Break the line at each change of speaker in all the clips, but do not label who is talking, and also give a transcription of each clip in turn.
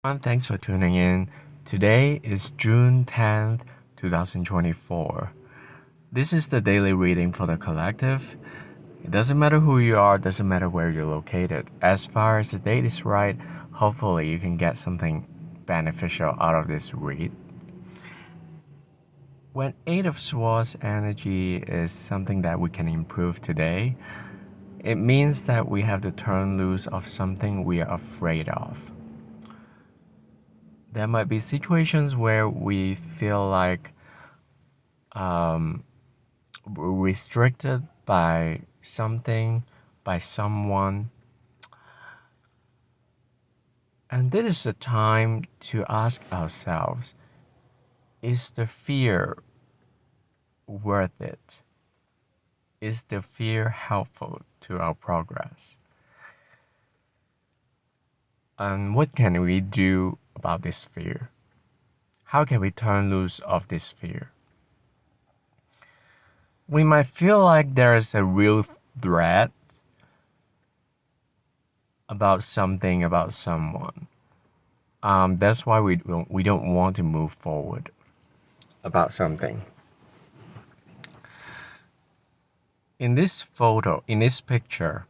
Thanks for tuning in. Today is June 10th, 2024. This is the daily reading for the collective. It doesn't matter who you are, doesn't matter where you're located. As far as the date is right, hopefully you can get something beneficial out of this read. When Eight of Swords energy is something that we can improve today, it means that we have to turn loose of something we are afraid of. There might be situations where we feel like um, restricted by something, by someone. And this is a time to ask ourselves, is the fear worth it? Is the fear helpful to our progress? And what can we do about this fear? How can we turn loose of this fear? We might feel like there is a real threat about something, about someone. That's why we don't want to move forward about something. In this photo, in this picture,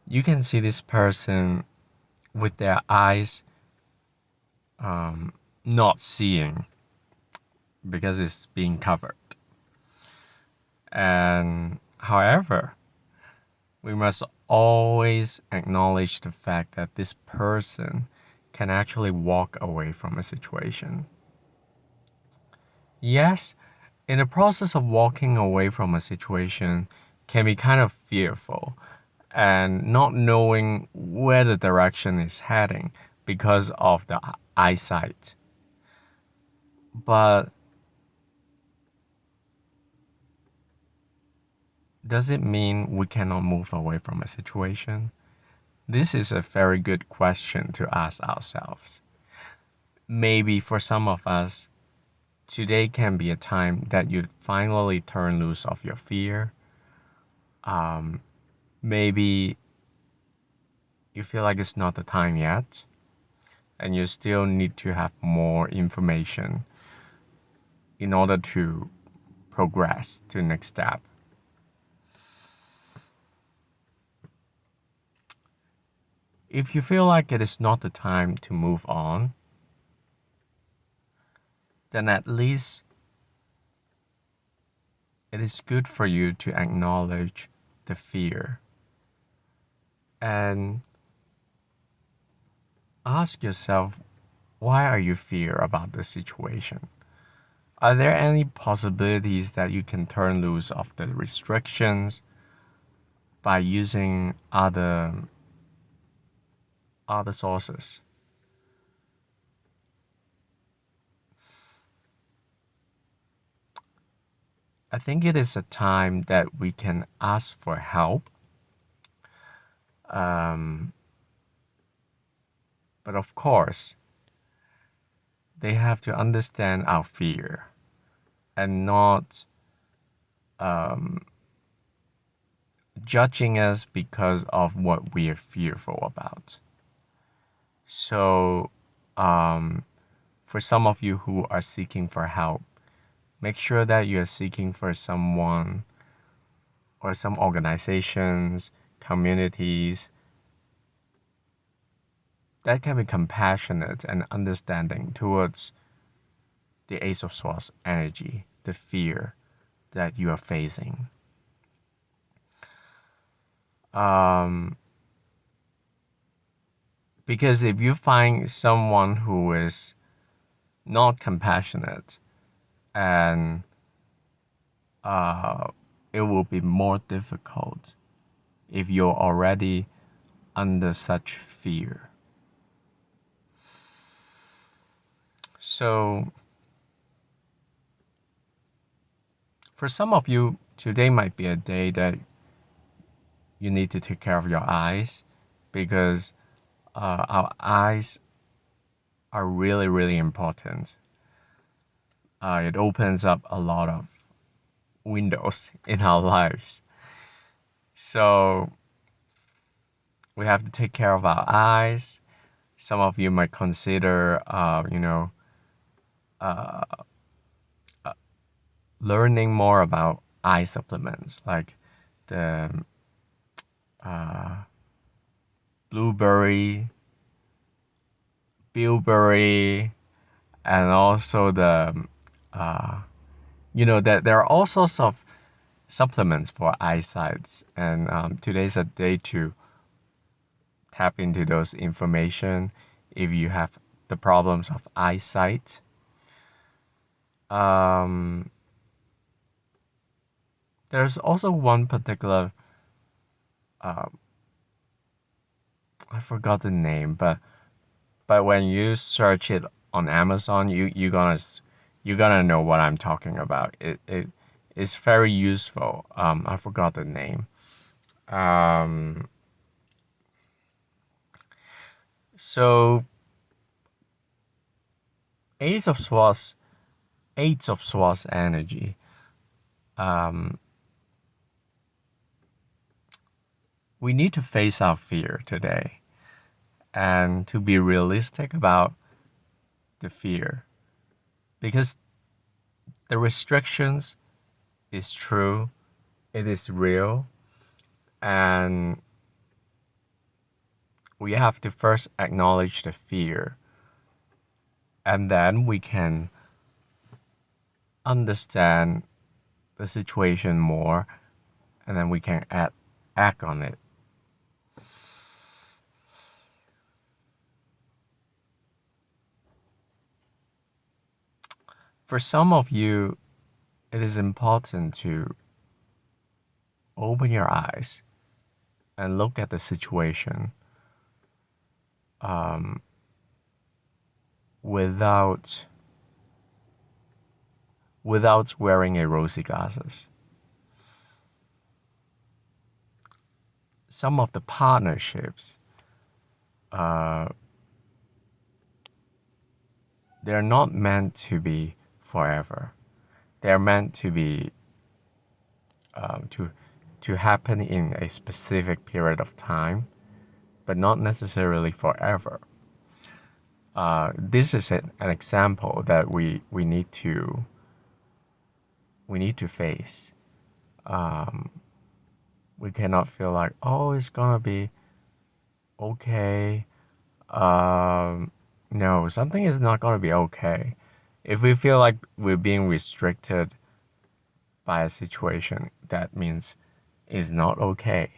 you can see this person with their eyes not seeing because it's being covered. And however, we must always acknowledge the fact that this person can actually walk away from a situation. Yes, in the process of walking away from a situation can be kind of fearful and not knowing where the direction is heading because of the eyesight. But does it mean we cannot move away from a situation? This is a very good question to ask ourselves. Maybe for some of us, today can be a time that you finally turn loose of your fear. Maybe you feel like it's not the time yet, and you still need to have more information in order to progress to the next step. If you feel like it is not the time to move on, then at least it is good for you to acknowledge the fear and ask yourself, why are you fear about the situation? Are there any possibilities that you can turn loose of the restrictions by using other sources? I think it is a time that we can ask for help. But of course, they have to understand our fear and not judging us because of what we are fearful about. So, for some of you who are seeking for help, make sure that you are seeking for someone or some organizations, communities that can be compassionate and understanding towards the Ace of Swords energy, the fear that you are facing. Because if you find someone who is not compassionate, and it will be more difficult if you're already under such fear. So, for some of you, today might be a day that you need to take care of your eyes because our eyes are really, really important. It opens up a lot of windows in our lives. So we have to take care of our eyes. some of you might consider, learning more about eye supplements like the blueberry, bilberry, and also that there are all sorts of supplements for eyesight, and today's a day to tap into those information if you have the problems of eyesight. There's also one particular, I forgot the name, but when you search it on Amazon, you're gonna know what I'm talking about. It's very useful. I forgot the name. So Eight of Swords energy. We need to face our fear today, and to be realistic about the fear, because the restrictions is true, it is real, and we have to first acknowledge the fear, and then we can understand the situation more, and then we can act on it. For some of you, it is important to open your eyes and look at the situation without wearing a rosy glasses. Some of the partnerships, they're not meant to be forever. They're meant to be to happen in a specific period of time, but not necessarily forever. This is an example that we need to face. We cannot feel like, oh, it's gonna be okay. No, something is not gonna be okay. If we feel like we're being restricted by a situation, that means it's not okay.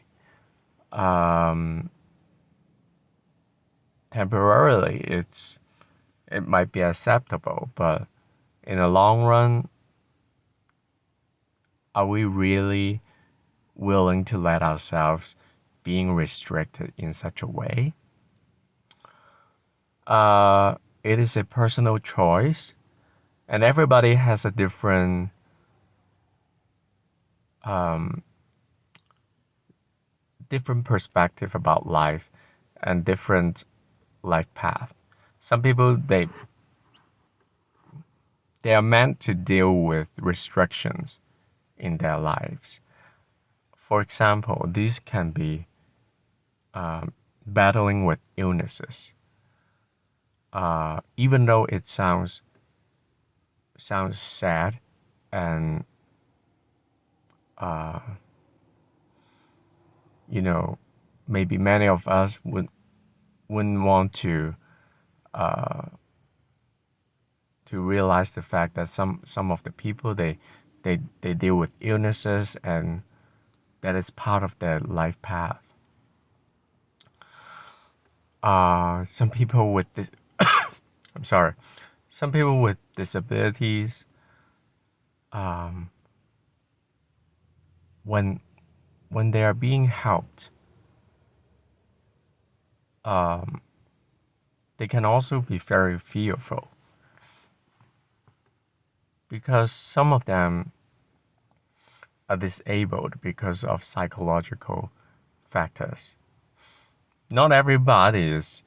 Temporarily, it might be acceptable, but in the long run, are we really willing to let ourselves being restricted in such a way? It is a personal choice, and everybody has a different different perspective about life and different life path. Some people they are meant to deal with restrictions in their lives. For example, these can be battling with illnesses. Even though it sounds sad, and maybe many of us wouldn't want to realize the fact that some of the people they deal with illnesses, and that is part of their life path. Some people with this I'm sorry. Some people with disabilities, when they are being helped, they can also be very fearful, because some of them are disabled because of psychological factors. Not everybody is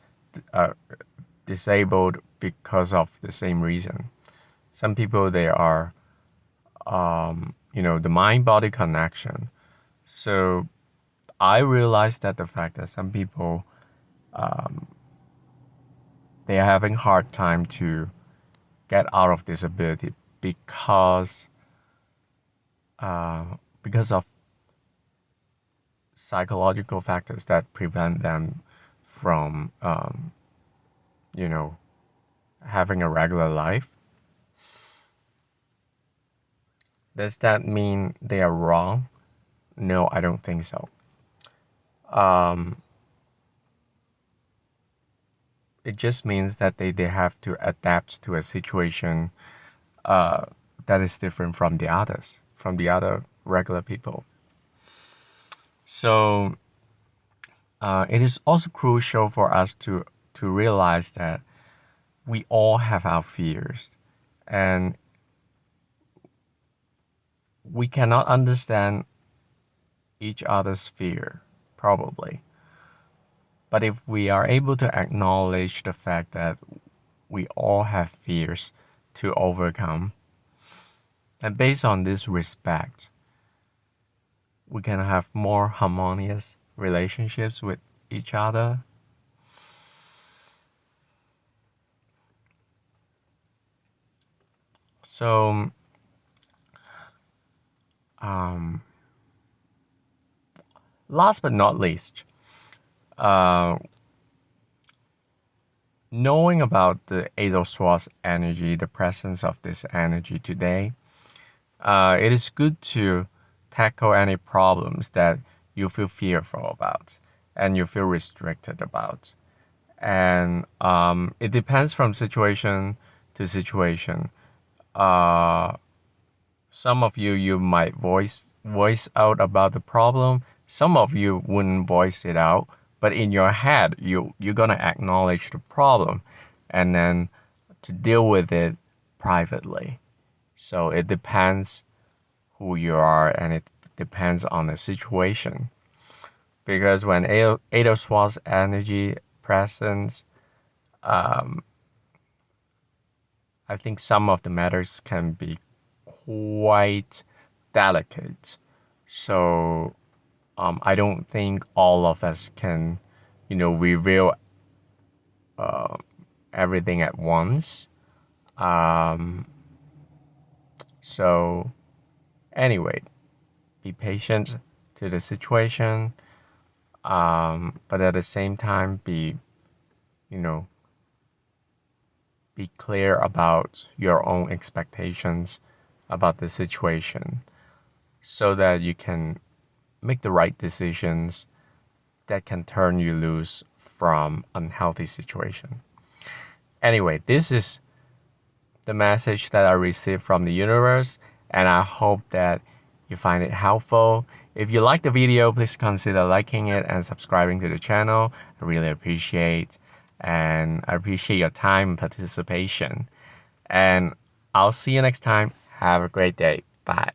disabled because of the same reason. Some people, they are, the mind-body connection. So I realized that the fact that some people they are having hard time to get out of disability because uh, because of psychological factors that prevent them from you know having a regular life. Does that mean they are wrong? No, I don't think so. It just means that they have to adapt to a situation uh, that is different from the others, from the other regular people. So it is also crucial for us to realize that we all have our fears, and we cannot understand each other's fear, probably. But if we are able to acknowledge the fact that we all have fears to overcome, and based on this respect, we can have more harmonious relationships with each other. So, um, last but not least, uh, knowing about the Eight of Swords energy, the presence of this energy today, it is good to tackle any problems that you feel fearful about and you feel restricted about. And it depends from situation to situation. Uh, some of you might voice out about the problem. Some of you wouldn't voice it out, but in your head, you're gonna acknowledge the problem, and then to deal with it privately. So it depends who you are, and it depends on the situation. Because when Eight of Swords energy presence, um, I think some of the matters can be quite delicate. So I don't think all of us can, reveal everything at once. Um, so anyway, be patient to the situation, but at the same time, you know, be clear about your own expectations about the situation so that you can make the right decisions that can turn you loose from unhealthy situation. Anyway, this is the message that I received from the universe, and I hope that you find it helpful. If you like the video, please consider liking it and subscribing to the channel. I really appreciate, and I appreciate your time and participation. And I'll see you next time. Have a great day. Bye.